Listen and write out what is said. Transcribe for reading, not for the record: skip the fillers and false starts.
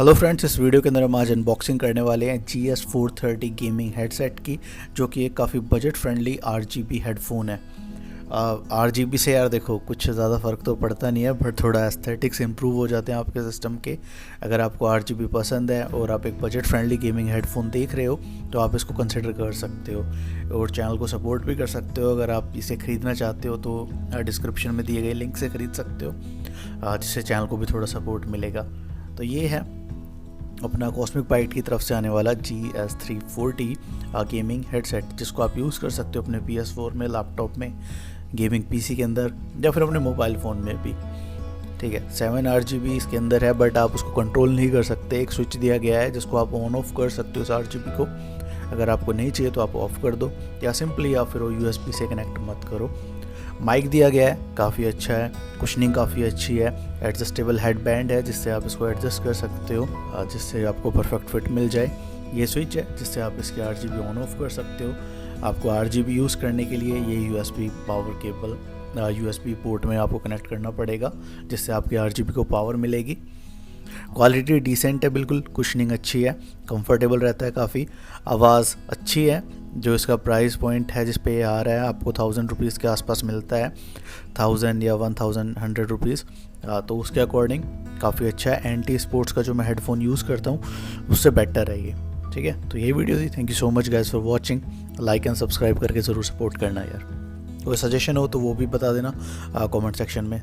Hello friends, इस video के अंदर हम आज अनबॉक्सिंग करने वाले हैं gs430 गेमिंग हेडसेट की, जो कि एक काफ़ी बजट फ्रेंडली RGB हेडफोन है। RGB से यार देखो कुछ ज़्यादा फ़र्क तो पड़ता नहीं है, बट थोड़ा एस्थेटिक्स इंप्रूव हो जाते हैं आपके सिस्टम के। अगर आपको RGB पसंद है और आप एक बजट फ्रेंडली गेमिंग हेडफोन देख रहे हो तो आप इसको कंसिडर कर सकते हो और चैनल को सपोर्ट भी कर सकते हो। अगर आप इसे ख़रीदना चाहते हो तो डिस्क्रिप्शन में दिए गए लिंक से ख़रीद सकते हो, जिससे चैनल को भी थोड़ा सपोर्ट मिलेगा। तो ये है अपना कॉस्मिक बाइट की तरफ से आने वाला gs340 गेमिंग हेडसेट, जिसको आप यूज़ कर सकते हो अपने PS4 में, लैपटॉप में, गेमिंग PC के अंदर या फिर अपने मोबाइल फ़ोन में भी। ठीक है, 7 RGB इसके अंदर है, बट आप उसको कंट्रोल नहीं कर सकते। एक स्विच दिया गया है जिसको आप ऑन ऑफ कर सकते हो इस RGB को। अगर आपको नहीं चाहिए तो आप ऑफ़ कर दो, या सिंपली आप फिर USB से कनेक्ट मत करो। माइक दिया गया है, काफ़ी अच्छा है। कुशनिंग काफ़ी अच्छी है। एडजस्टेबल हेड बैंड है जिससे आप इसको एडजस्ट कर सकते हो, जिससे आपको परफेक्ट फिट मिल जाए। ये स्विच है जिससे आप इसके RGB ऑन ऑफ कर सकते हो। आपको RGB यूज़ करने के लिए ये USB power cable USB port में आपको कनेक्ट करना पड़ेगा, जिससे आपके RGB को पावर मिलेगी। क्वालिटी डिसेंट है, बिल्कुल। कुशनिंग अच्छी है, कंफर्टेबल रहता है काफ़ी। आवाज़ अच्छी है। जो इसका प्राइस पॉइंट है जिस पे ये आ रहा है, आपको 1000 रुपीज़ के आसपास मिलता है, 1000 या 1100 रुपीज़। तो उसके अकॉर्डिंग काफ़ी अच्छा है। एंटी स्पोर्ट्स का जो मैं हेडफोन यूज़ करता हूँ उससे बेटर है ये। ठीक है, तो ये वीडियो थी। Thank you so much guys for watching. Like and subscribe करके ज़रूर सपोर्ट करना यार। कोई सजेशन हो तो वो भी बता देना कमेंट सेक्शन में।